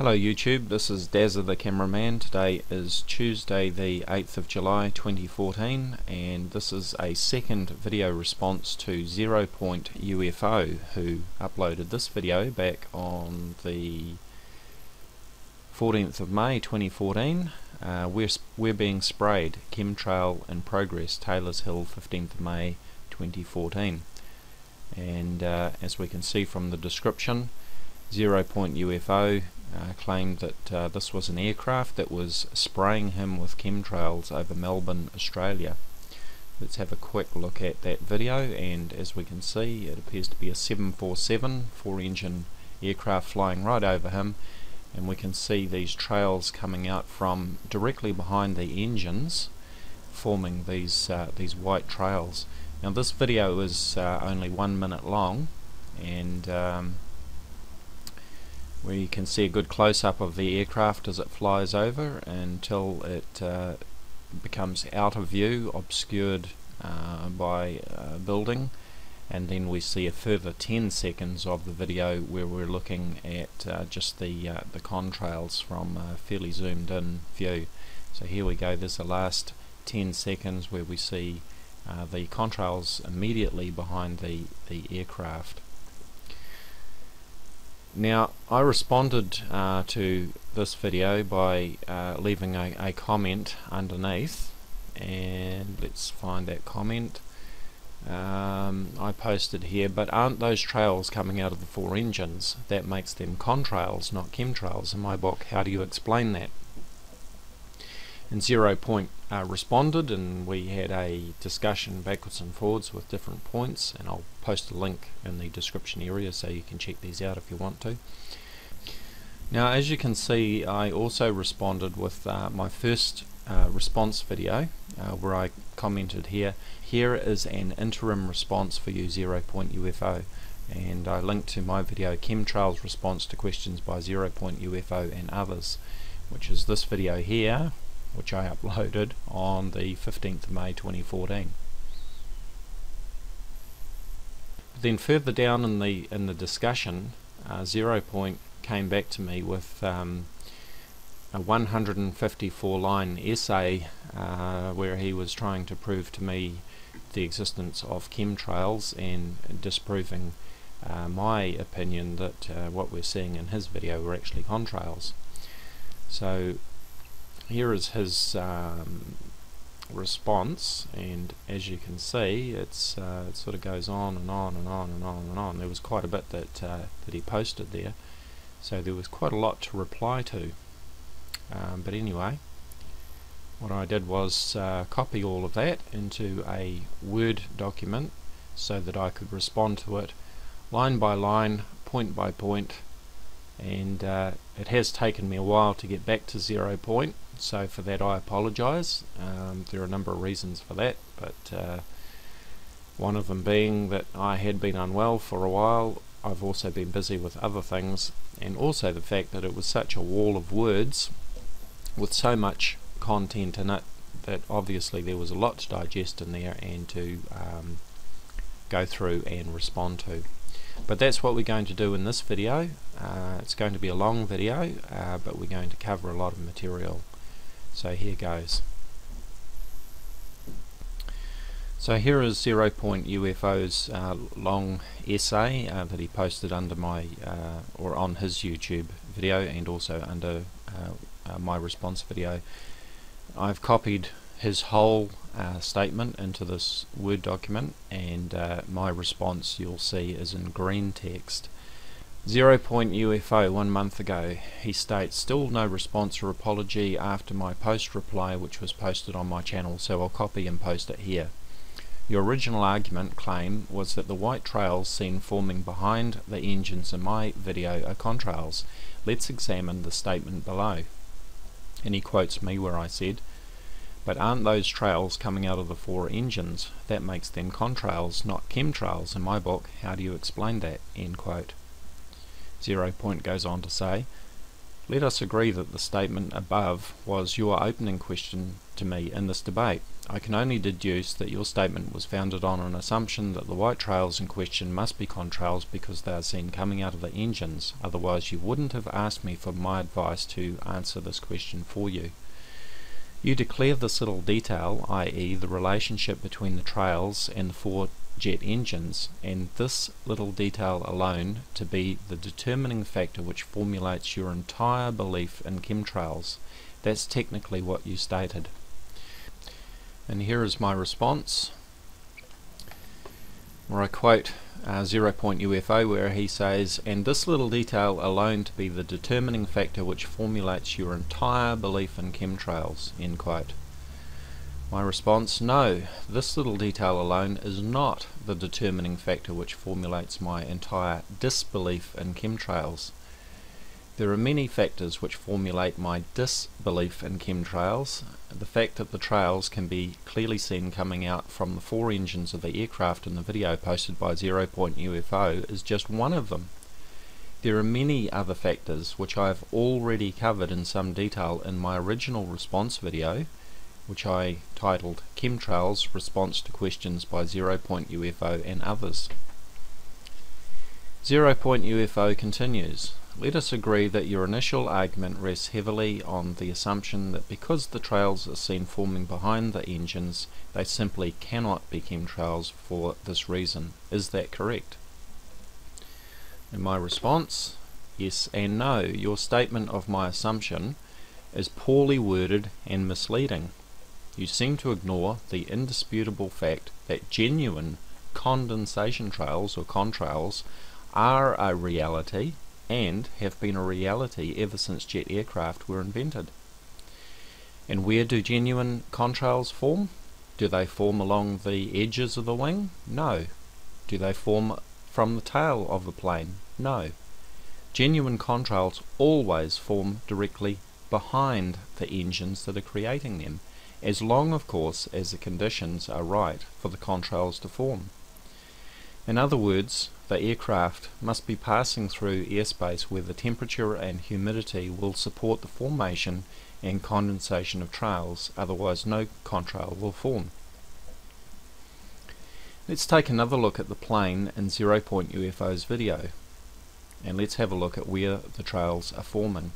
Hello YouTube, this is Dazza the cameraman. Today is Tuesday the 8th of July 2014 and this is a second video response to ZeroPointUFO, who uploaded this video back on the 14th of May 2014. We're being sprayed, Chemtrail in progress, Taylor's Hill, 15th of May 2014. And as we can see from the description, ZeroPointUFO claimed that this was an aircraft that was spraying him with chemtrails over Melbourne, Australia. Let's have a quick look at that video, and as we can see, it appears to be a 747 4-engine aircraft flying right over him, and we can see these trails coming out from directly behind the engines, forming these white trails. Now this video is only 1 minute long, and we can see a good close-up of the aircraft as it flies over until it becomes out of view, obscured by a building, and then we see a further 10 seconds of the video where we're looking at just the contrails from a fairly zoomed in view. So here we go, there's the last 10 seconds where we see the contrails immediately behind the aircraft. Now, I responded to this video by leaving a comment underneath, and let's find that comment. I posted here, but aren't those trails coming out of the 4 engines? That makes them contrails, not chemtrails in my book. How do you explain that? And ZeroPoint responded, and we had a discussion backwards and forwards with different points, and I'll post a link in the description area so you can check these out if you want to. Now, as you can see, I also responded with my first response video where I commented here is an interim response for you, ZeroPointUFO, and I linked to my video Chemtrails response to questions by ZeroPointUFO and others, which is this video here, which I uploaded on the 15th of May 2014. Then further down in the discussion, ZeroPoint came back to me with a 154-line essay where he was trying to prove to me the existence of chemtrails and disproving my opinion that what we're seeing in his video were actually contrails. So here is his response, and as you can see, it sort of goes on and on and on and on and on. There was quite a bit that he posted there, so there was quite a lot to reply to. But anyway, what I did was copy all of that into a Word document so that I could respond to it line by line, point by point, and it has taken me a while to get back to ZeroPoint, so for that I apologize. There are a number of reasons for that, but one of them being that I had been unwell for a while. I've also been busy with other things, and also the fact that it was such a wall of words with so much content in it that obviously there was a lot to digest in there and to go through and respond to. But that's what we're going to do in this video. It's going to be a long video, but we're going to cover a lot of material. So here goes. So here is ZeroPointUFO's long essay that he posted under my or on his YouTube video, and also under my response video. I've copied his whole statement into this Word document, and my response, you'll see, is in green text. ZeroPointUFO 1 month ago. He states, still no response or apology after my post reply, which was posted on my channel, so I'll copy and post it here. Your original argument claim was that the white trails seen forming behind the engines in my video are contrails. Let's examine the statement below. And he quotes me where I said, but aren't those trails coming out of the 4 engines? That makes them contrails, not chemtrails in my book. How do you explain that? End quote. ZeroPoint goes on to say, let us agree that the statement above was your opening question to me in this debate. I can only deduce that your statement was founded on an assumption that the white trails in question must be contrails because they are seen coming out of the engines, otherwise you wouldn't have asked me for my advice to answer this question for you. You declare this little detail, i.e. the relationship between the trails and the four jet engines, and this little detail alone to be the determining factor which formulates your entire belief in chemtrails. That's technically what you stated. And here is my response, where I quote ZeroPointUFO, where he says, and this little detail alone to be the determining factor which formulates your entire belief in chemtrails, end quote. My response, no, this little detail alone is not the determining factor which formulates my entire disbelief in chemtrails. There are many factors which formulate my disbelief in chemtrails. The fact that the trails can be clearly seen coming out from the four engines of the aircraft in the video posted by ZeroPointUFO is just one of them. There are many other factors which I have already covered in some detail in my original response video, which I titled Chemtrails Response to Questions by ZeroPointUFO and Others. ZeroPointUFO continues, let us agree that your initial argument rests heavily on the assumption that because the trails are seen forming behind the engines, they simply cannot be chemtrails for this reason. Is that correct? In my response, yes and no. Your statement of my assumption is poorly worded and misleading. You seem to ignore the indisputable fact that genuine condensation trails or contrails are a reality and have been a reality ever since jet aircraft were invented. And where do genuine contrails form? Do they form along the edges of the wing? No. Do they form from the tail of the plane? No. Genuine contrails always form directly behind the engines that are creating them, as long of course as the conditions are right for the contrails to form. In other words, the aircraft must be passing through airspace where the temperature and humidity will support the formation and condensation of trails, otherwise no contrail will form. Let's take another look at the plane in ZeroPointUFO's video, and let's have a look at where the trails are forming.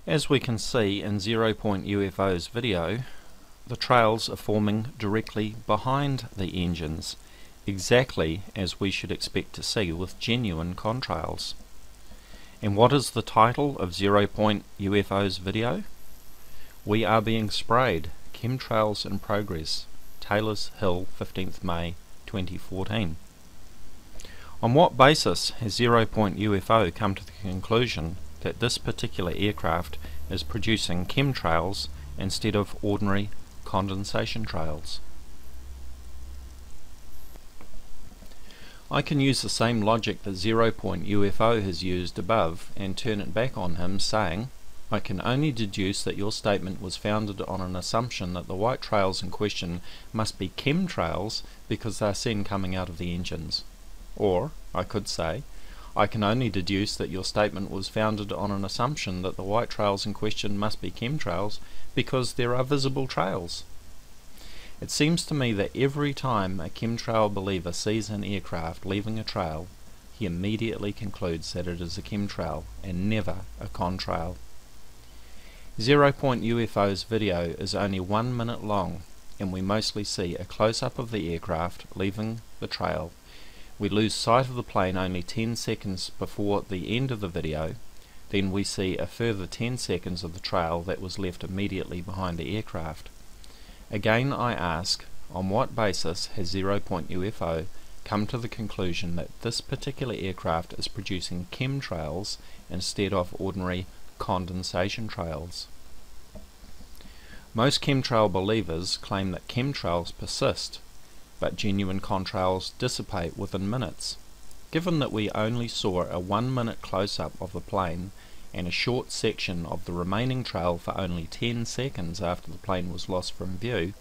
As we can see in ZeroPointUFO's video, the trails are forming directly behind the engines, exactly as we should expect to see with genuine contrails. And what is the title of ZeroPointUFO's video? We are being sprayed. Chemtrails in progress. Taylor's Hill, 15th May 2014. On what basis has ZeroPointUFO come to the conclusion that this particular aircraft is producing chemtrails instead of ordinary condensation trails? I can use the same logic that ZeroPointUFO has used above and turn it back on him, saying, I can only deduce that your statement was founded on an assumption that the white trails in question must be chemtrails because they are seen coming out of the engines. Or, I could say, I can only deduce that your statement was founded on an assumption that the white trails in question must be chemtrails because there are visible trails. It seems to me that every time a chemtrail believer sees an aircraft leaving a trail, he immediately concludes that it is a chemtrail and never a contrail. ZeroPointUFO's video is only 1 minute long, and we mostly see a close-up of the aircraft leaving the trail. We lose sight of the plane only 10 seconds before the end of the video, then we see a further 10 seconds of the trail that was left immediately behind the aircraft. Again I ask, on what basis has ZeroPointUFO come to the conclusion that this particular aircraft is producing chemtrails instead of ordinary condensation trails? Most chemtrail believers claim that chemtrails persist, but genuine contrails dissipate within minutes. Given that we only saw a 1 minute close-up of the plane and a short section of the remaining trail for only 10 seconds after the plane was lost from view,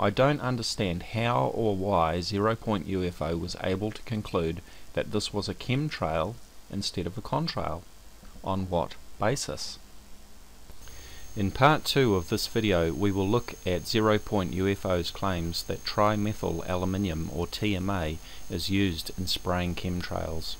I don't understand how or why ZeroPointUFO was able to conclude that this was a chemtrail instead of a contrail. On what basis? In part 2 of this video we will look at ZeroPointUFO's claims that trimethylaluminum or TMA is used in spraying chemtrails.